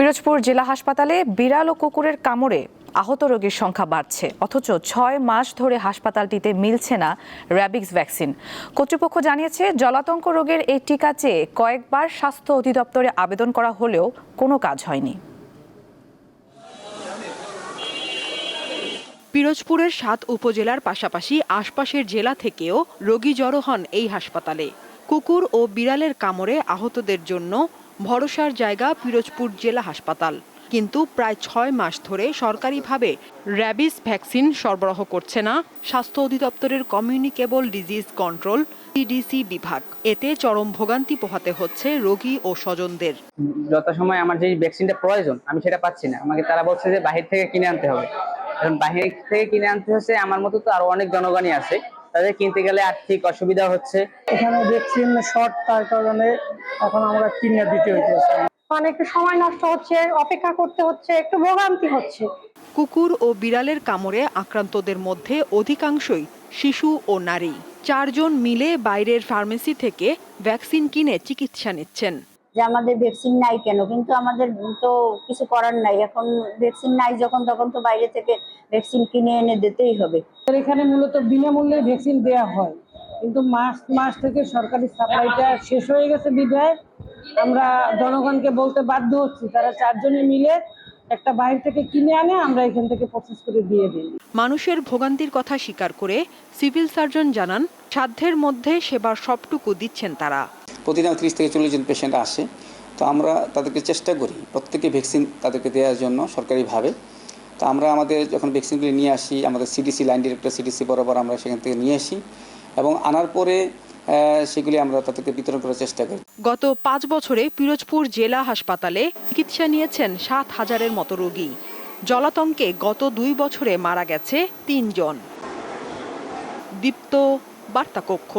পিরোজপুর জেলা হাসপাতালে বিড়াল ও কুকুরের কামড়ে আহত রোগীর সংখ্যা বাড়ছে, অথচ ৬ মাস ধরে হাসপাতালটিতে মিলছে না র্যাবিক্স ভ্যাকসিন। কর্তৃপক্ষ জানিয়েছে, জলাতঙ্ক রোগের এই টিকা চেয়ে কয়েকবার স্বাস্থ্য অধিদপ্তরে আবেদন করা হলেও কোনো কাজ হয়নি। পিরোজপুরের ৭ উপজেলার পাশাপাশি আশপাশের জেলা থেকেও রোগী জড়ো হন এই হাসপাতালে। কুকুর ও বিড়ালের কামড়ে আহতদের জন্য ভরসার জায়গা পিরোজপুর জেলা হাসপাতাল, কিন্তু প্রায় ৬ মাস ধরে সরকারিভাবে র্যাবিস ভ্যাকসিন সরবরাহ করছে না স্বাস্থ্য অধিদপ্তরের কমিউনিকেবল ডিজিজ কন্ট্রোল সিডিসি বিভাগ। এতে চরম ভোগান্তি পোহাতে হচ্ছে রোগী ও স্বজনদের। যথাসময়ে আমার যে ভ্যাকসিনটা প্রয়োজন আমি সেটা পাচ্ছি না। আমাকে তারা বলছে যে বাহির থেকে কিনে আনতে হবে। এখন বাহির থেকে কিনে আনতে হচ্ছে, আমার মতো তো আরো অনেক জনগণই আছে, তাদের কিনতে গেলে আর্থিক অসুবিধা হচ্ছে। এখানে ভ্যাকসিন শর্ট, তার কারণে এখন আমরা কিনে দিতে হইতেছে। অনেক সময় নষ্ট হচ্ছে, অপেক্ষা করতে হচ্ছে, একটু ভোগান্তি হচ্ছে। কুকুর ও বিড়ালের কামড়ে আক্রান্তদের মধ্যে অধিকাংশই শিশু ও নারী। ৪ জন মিলে বাইরের ফার্মেসি থেকে ভ্যাকসিন কিনে চিকিৎসা নিচ্ছেন। যে আমাদের ভ্যাকসিন নাই কেন, কিন্তু আমাদের তো কিছু করার নাই। এখন ভ্যাকসিন নাই যখন, তখন তো বাইরে থেকে ভ্যাকসিন কিনে এনে দিতেই হবে। এখানে মূলত বিনামূল্যে ভ্যাকসিন দেওয়া হয়, কিন্তু মাস থেকে সরকারি সাপ্লাইটা শেষ হয়ে গেছে বিধায় আমরা জনগণকে বলতে বাধ্য হচ্ছি তারা ৪ জনে মিলে একটা বাইরে থেকে কিনে আনে, আমরা এখান থেকে প্রসেস করে দিয়ে দিই। মানুষের ভোগান্তির কথা স্বীকার করে সিভিল সার্জন জানান, সাধ্যের মধ্যে সেবার সবটুকু দিচ্ছেন তারা। প্রতিদিন 30 থেকে 40 জন পেশেন্ট আসে, তো আমরা তাদেরকে চেষ্টা করি প্রত্যেকে ভ্যাকসিন তাদেরকে দেওয়ার জন্য সরকারিভাবে। তো আমরা আমাদের যখন ভ্যাকসিনগুলি নিয়ে আসি, আমাদের সিডিসি লাইন ডিরেক্টর সিডিসি বরাবর আমরা সেখান থেকে নিয়ে আসি এবং আনার পরে সেগুলি আমরা তাদেরকে বিতরণ করার চেষ্টা করি। গত 5 বছরে পিরোজপুর জেলা হাসপাতালে চিকিৎসা নিয়েছেন 7,000-এর মতো রোগী। জলাতঙ্কে গত 2 বছরে মারা গেছে 3 জন। দীপ্ত, বার্তা কক্ষ।